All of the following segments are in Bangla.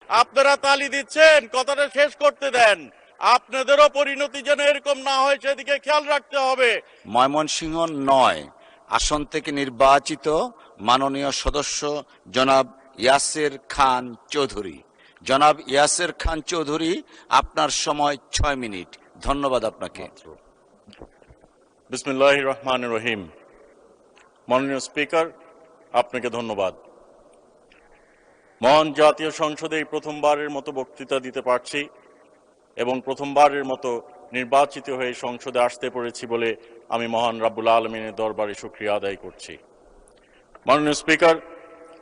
আপনারা তালি দিচ্ছেন, কথাটা শেষ করতে দেন। আপনাদেরও পরিণতি যেন এরকম না হয় সেদিকে খেয়াল রাখতে হবে। ময়মনসিংহ ৯ আসন থেকে নির্বাচিত মাননীয় সদস্য জনাব ইয়াসের খান চৌধুরী। জনাব ইয়াসের খান চৌধুরী, আপনার সময় ৬ মিনিট। ধন্যবাদ আপনাকে। বিসমিল্লাহির রহমানির রহিম। মাননীয় স্পিকার, আপনাকে ধন্যবাদ। মহান জাতীয় সংসদে এই প্রথমবারের মতো বক্তৃতা দিতে পারছি এবং প্রথমবারের মতো নির্বাচিত হয়ে সংসদে আসতে পেরেছি বলে আমি মহান রাব্বুল আলমিনের দরবারে শুকরিয়া আদায় করছি। মাননীয় স্পিকার,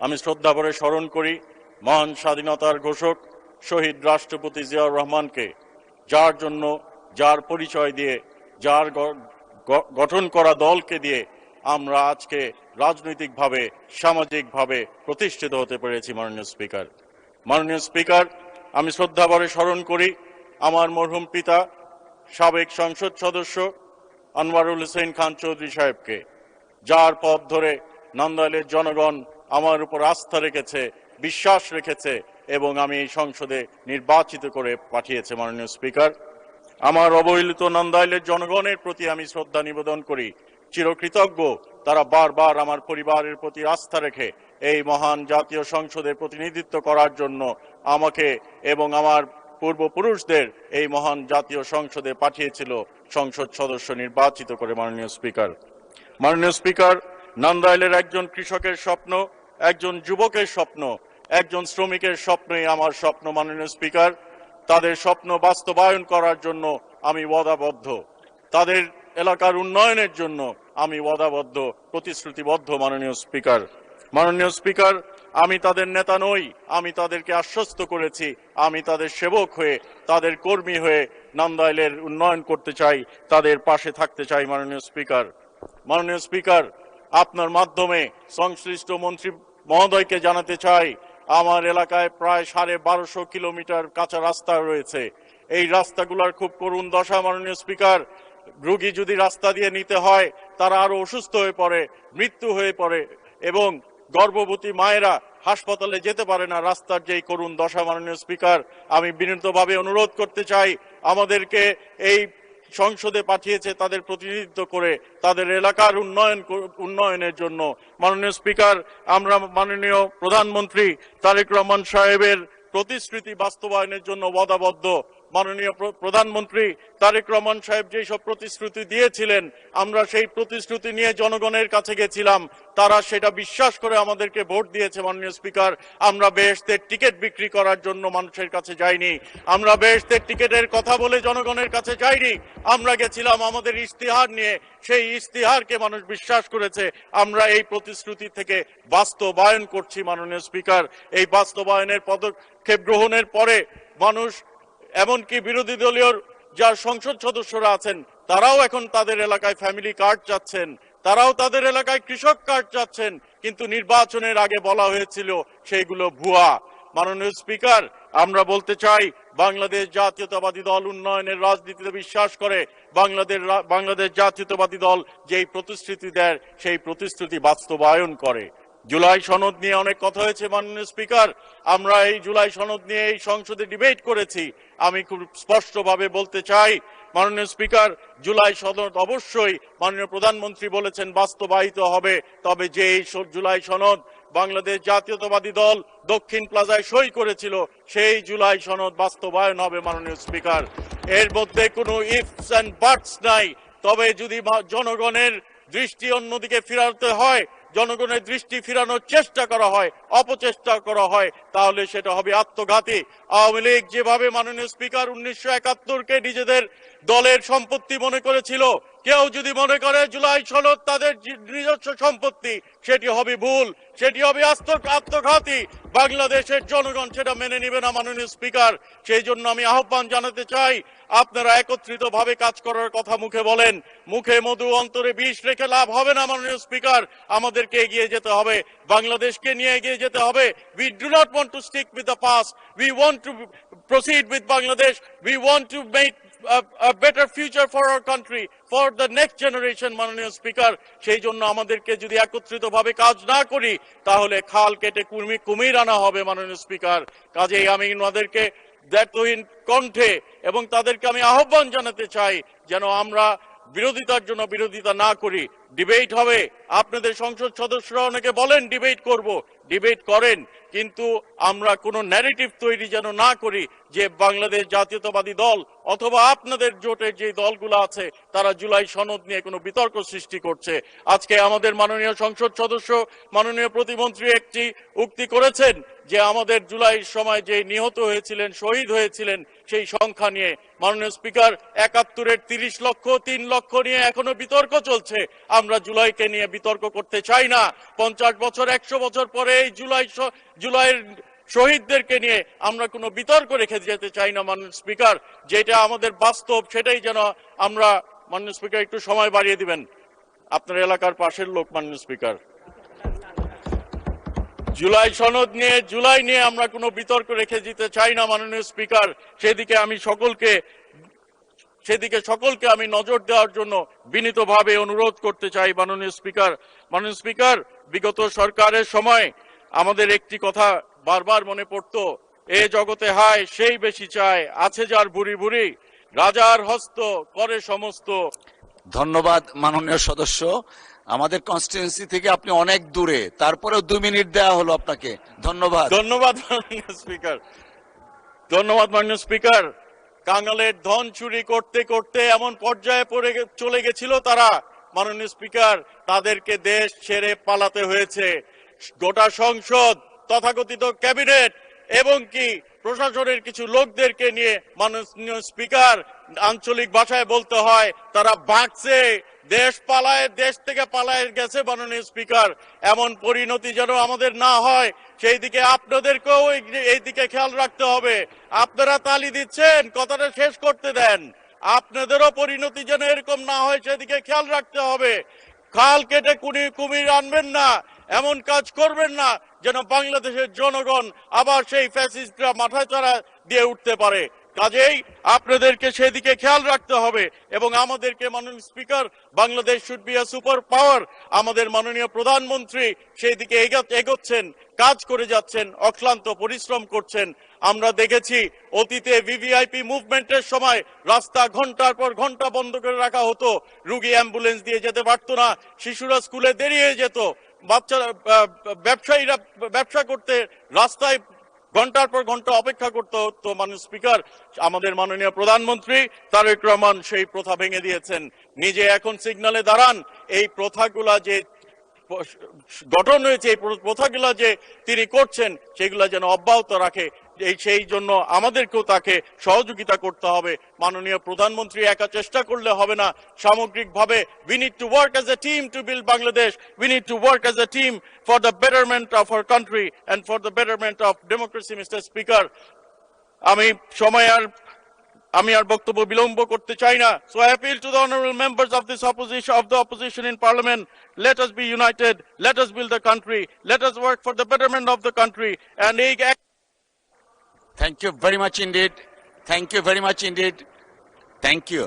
আমি শ্রদ্ধাভরে স্মরণ করি মহান স্বাধীনতার ঘোষক শহীদ রাষ্ট্রপতি জিয়াউর রহমানকে, যার জন্য, যার পরিচয় দিয়ে, যার গঠন করা দলকে দিয়ে আমরা আজকে রাজনৈতিকভাবে, সামাজিকভাবে প্রতিষ্ঠিত হতে পেরেছি। মাননীয় স্পিকার, আমি শ্রদ্ধাভরে স্মরণ করি আমার মরহুম পিতা সাবেক সংসদ সদস্য আনোয়ারুল হোসেন খান চৌধুরী সাহেবকে, যার পথ ধরে নান্দাইলের জনগণ আমার উপর আস্থা রেখেছে, বিশ্বাস রেখেছে এবং আমি এই সংসদে নির্বাচিত করে পাঠিয়েছে। মাননীয় স্পিকার, আমার অবহেলিত নান্দাইলের জনগণের প্রতি আমি শ্রদ্ধা নিবেদন করি, চিরকৃতজ্ঞ। তারা বারবার আমার পরিবারের প্রতি আস্থা রেখে এই মহান জাতীয় সংসদে প্রতিনিধিত্ব করার জন্য আমাকে এবং আমার পূর্বপুরুষদের এই মহান জাতীয় সংসদে পাঠিয়েছিল সংসদ সদস্য নির্বাচিত করে। মাননীয় স্পিকার, নান্দাইলের একজন কৃষকের স্বপ্ন, একজন যুবকের স্বপ্ন, একজন শ্রমিকের স্বপ্নই আমার স্বপ্ন। মাননীয় স্পিকার, তাদের স্বপ্ন বাস্তবায়ন করার জন্য আমি ওয়াদাবদ্ধ, তাদের এলাকার উন্নয়নের জন্য আমি ওয়াদাবদ্ধ, প্রতিশ্রুতিবদ্ধ। মাননীয় স্পিকার, আমি তাদের নেতা নই, আমি তাদেরকে আশ্বস্ত করেছি আমি তাদের সেবক হয়ে, তাদের কর্মী হয়ে নান্দাইলের উন্নয়ন করতে চাই, তাদের পাশে থাকতে চাই। মাননীয় স্পিকার, আপনার মাধ্যমে সংশ্লিষ্ট মন্ত্রী মহোদয়কে জানাতে চাই, আমার এলাকায় প্রায় 1250 কিলোমিটার কাঁচা রাস্তা রয়েছে। এই রাস্তাগুলোর খুব করুণ দশা। মাননীয় স্পিকার, রোগী যদি রাস্তা দিয়ে নিতে হয় তারা আরো অসুস্থ হয়ে পড়ে, মৃত্যু হয়ে পড়ে এবং গর্ভবতী মায়েরা হাসপাতালে যেতে পারে না, রাস্তার যেই করুণ দশা। মাননীয় স্পিকার, আমি বিনীতভাবে অনুরোধ করতে চাই, আমাদেরকে এই সংসদে পাঠিয়েছে তাদের প্রতিনিধিত্ব করে তাদের এলাকার উন্নয়নের জন্য। মাননীয় স্পিকার, আমরা মাননীয় প্রধানমন্ত্রী তারেক রহমান সাহেবের প্রতিশ্রুতি বাস্তবায়নের জন্য ওয়াদাবদ্ধ। মাননীয় প্রধানমন্ত্রী তারেক রহমান সাহেব যেসব প্রতিশ্রুতি দিয়েছিলেন, আমরা সেই প্রতিশ্রুতি নিয়ে জনগণের কাছে গেছিলাম, তারা সেটা বিশ্বাস করে আমাদেরকে ভোট দিয়েছে। মাননীয় স্পিকার, আমরা বেহেশতের টিকিট বিক্রি করার জন্য মানুষের কাছে যাইনি, আমরা বেহেশতের টিকিটের কথা বলে জনগণের কাছে যাইনি, আমরা গেছিলাম আমাদের ইশতেহার নিয়ে, সেই ইশতেহারকে মানুষ বিশ্বাস করেছে, আমরা এই প্রতিশ্রুতি থেকে বাস্তবায়ন করছি। মাননীয় স্পিকার, এই বাস্তবায়নের পদক্ষেপ গ্রহণের পরে মানুষ, এমনকি বিরোধী দলীয় যার সংসদ সদস্যরা আছেন, তারাও এখন তাদের এলাকায় ফ্যামিলি কার্ড চাচ্ছেন, তারাও তাদের এলাকায় কৃষক কার্ড চাচ্ছেন, কিন্তু নির্বাচনের আগে বলা হয়েছিল সেইগুলো ভুয়া। মাননীয় স্পিকার, আমরা বলতে চাই, বাংলাদেশ জাতীয়তাবাদী দল উন্নয়নের রাজনীতিতে বিশ্বাস করে। বাংলাদেশ জাতীয়তাবাদী দল যেই প্রতিশ্রুতি দেয় সেই প্রতিশ্রুতি বাস্তবায়ন করে। জুলাই সনদ নিয়ে অনেক কথা হয়েছে। মাননীয় স্পিকার, আমরা এই জুলাই সনদ নিয়ে এই সংসদে ডিবেট করেছি। আমি খুব স্পষ্টভাবে বলতে চাই, মাননীয় স্পিকার, জুলাই সনদ অবশ্যই মাননীয় প্রধানমন্ত্রী বলেছেন বাস্তবায়িত হবে, তবে যে এই জুলাই সনদ বাংলাদেশ জাতীয়তাবাদী দল দক্ষিণ প্লাজায় সই করেছিল, সেই জুলাই সনদ বাস্তবায়ন হবে। মাননীয় স্পিকার, এর মধ্যে কোনো ইফস এন্ড বাটস নাই। তবে যদি জনগণের দৃষ্টি অন্যদিকে ফিরাতে হয়, জনগণের দৃষ্টি ফিরানোর চেষ্টা করা হয়, অপচেষ্টা করা হয়, তাহলে সেটা হবে আত্মঘাতী। আওয়ামী লীগ যেভাবে, মাননীয় স্পিকার, 1971-কে নিজেদের দলের সম্পত্তি মনে করেছিল, কেউ যদি মনে করে জুলাই সনদ তাদের নিজস্ব সম্পত্তি, সেটি হবে ভুল, সেটি হবে আত্মঘাতী। বাংলাদেশের জনগণ সেটা মেনে নেবে না। মাননীয় স্পিকার, সেই জন্য আমি আহ্বান জানাতে চাই, আপনারা একত্রিতভাবে কাজ করার কথা মুখে বলেন, মুখে মধু অন্তরে বিষ রেখে লাভ হবে না। মাননীয় স্পিকার, আমাদেরকে এগিয়ে যেতে হবে, বাংলাদেশকে নিয়ে এগিয়ে যেতে হবে। We do not want to stick with the past. We want to proceed with Bangladesh. We want to make a better future for our country, for the next generation, মাননীয় স্পিকার। সেই জন্য আমাদেরকে যদি একত্রিতভাবে কাজ না করি তাহলে খাল কেটে কুমির আনা হবে মাননীয় স্পিকার। কাজেই আমি ওনাদেরকে দায়িত্বহীন কণ্ঠে এবং তাদেরকে আমি আহ্বান জানাতে চাই যেন আমরা বিরোধিতার জন্য বিরোধিতা না করি। ডিবেট হবে, আপনাদের সংসদ সদস্যরা অনেকে বলেন ডিবেট করব, ডিবেট করেন, কিন্তু আমরা কোনো ন্যারেটিভ তৈরি যেন না করি যে বাংলাদেশ জাতীয়তাবাদী দল অথবা আপনাদের জোটের যে দলগুলো আছে তারা জুলাই সনদ নিয়ে কোনো বিতর্ক সৃষ্টি করছে। আজকে আমাদের মাননীয় সংসদ সদস্য মাননীয় প্রতিমন্ত্রী একটি উক্তি করেছেন যে আমাদের জুলাইয়ের সময় যে নিহত হয়েছিলেন, শহীদ হয়েছিলেন, সেই সংখ্যা নিয়ে। মাননীয় স্পিকার, ৭১-এর ৩০ লক্ষ, ৩ লক্ষ নিয়ে এখনো বিতর্ক চলছে। আমরা জুলাইকে নিয়ে বিতর্ক করতে চাই না। ৫০ বছর, ১০০ বছর পরে এই জুলাইয়ের শহীদদেরকে নিয়ে আমরা কোনো বিতর্ক রেখে যেতে চাই না মাননীয় স্পিকার। যেটা আমাদের বাস্তব সেটাই যেন আমরা, মাননীয় স্পিকার একটু সময় বাড়িয়ে দিবেন, আপনার এলাকার পাশের লোক মাননীয় স্পিকার। জুলাই সনদ নিয়ে, জুলাই নিয়ে আমরা কোনো বিতর্ক রেখে দিতে চাই না মাননীয় স্পিকার। সেদিকে সকলকে আমি নজর দেওয়ার জন্য বিনীতভাবে অনুরোধ করতে চাই মাননীয় স্পিকার। মাননীয় স্পিকার, বিগত সরকারের সময় আমাদের একটি কথা বারবার মনে পড়তো, এ জগতে হায় সেই বেশি চায়, আছে যার ভুরি ভুরি, রাজার হস্ত করে সমস্ত। ধন্যবাদ মাননীয় সদস্য। আমাদের কনস্টিটিউয়েন্সি থেকে আপনি অনেক দূরে, তারপরেও 2 মিনিট দেওয়া হলো আপনাকে। ধন্যবাদ। ধন্যবাদ মাননীয় স্পিকার, ধন্যবাদ মাননীয় স্পিকার। কাঙালের ধন চুরি করতে করতে এমন পর্যায়ে চলে গেছিল তারা মাননীয় স্পিকার, তাদেরকে দেশ ছেড়ে পালাতে হয়েছে। গোটা সংসদ, তথাকথিত ক্যাবিনেট এবং কি প্রশাসনের কিছু লোকদেরকে নিয়ে মাননীয় স্পিকার, আঞ্চলিক ভাষায় বলতে হয় তারা ভাগছে, দেশ থেকে পালায় গেছে মাননীয় স্পিকার। এমন পরিণতি যেন আমাদের না হয় সেই দিকে আপনাদেরকেও এই দিকে খেয়াল রাখতে হবে। আপনারা তালি দিচ্ছেন, কথাটা শেষ করতে দেন। আপনাদেরও পরিণতি যেন এরকম না হয় সেদিকে খেয়াল রাখতে হবে। খাল কেটে কুমির আনবেন না, এমন কাজ করবেন না যেন বাংলাদেশের জনগণ আবার সেই ফ্যাসিস্টরা মাথাচাড়া দিয়ে উঠতে পারে। কাজেই আপনাদেরকে সেদিকে খেয়াল রাখতে হবে এবং আমাদেরকে, মাননীয় speaker, Bangladesh should be a super power. আমাদের মাননীয় প্রধানমন্ত্রী সেই দিকে এগোচ্ছেন, কাজ করে যাচ্ছেন, অক্লান্ত পরিশ্রম করছেন। আমরা দেখেছি অতীতে ভিভিআইপি মুভমেন্টের সময় রাস্তা ঘন্টার পর ঘন্টা বন্ধ করে রাখা হতো, রুগী অ্যাম্বুলেন্স দিয়ে যেতে পারতো না, শিশুরা স্কুলে দেরি হয়ে যেত, বাচ্চারা, ব্যবসায়ীরা ব্যবসা করতে রাস্তায় ঘন্টার পর ঘন্টা অপেক্ষা করতে হতো। মাননীয় স্পিকার, আমাদের মাননীয় প্রধানমন্ত্রী তারেক রহমান সেই প্রথা ভেঙে দিয়েছেন। নিজে এখন সিগন্যালে দাঁড়ান, এই প্রথাগুলা যে গঠন হয়েছে, এই প্রথাগুলা যে তিনি করছেন সেগুলা যেন অব্যাহত রাখে, সেই জন্য আমাদেরকেও তাকে সহযোগিতা করতে হবে। মাননীয় প্রধানমন্ত্রী একা চেষ্টা করলে হবে না, সামগ্রিকভাবে we need to work as a team to build Bangladesh. We need to work as a team for the betterment of our country and for the betterment of democracy, Mr. Speaker. আমি আর বক্তব্য বিলম্ব করতে চাই না। So I appeal to the honorable members of the opposition in parliament, let us be united, let us build the country, let us work for the betterment of the country. And Thank you very much indeed. Thank you very much indeed. Thank you.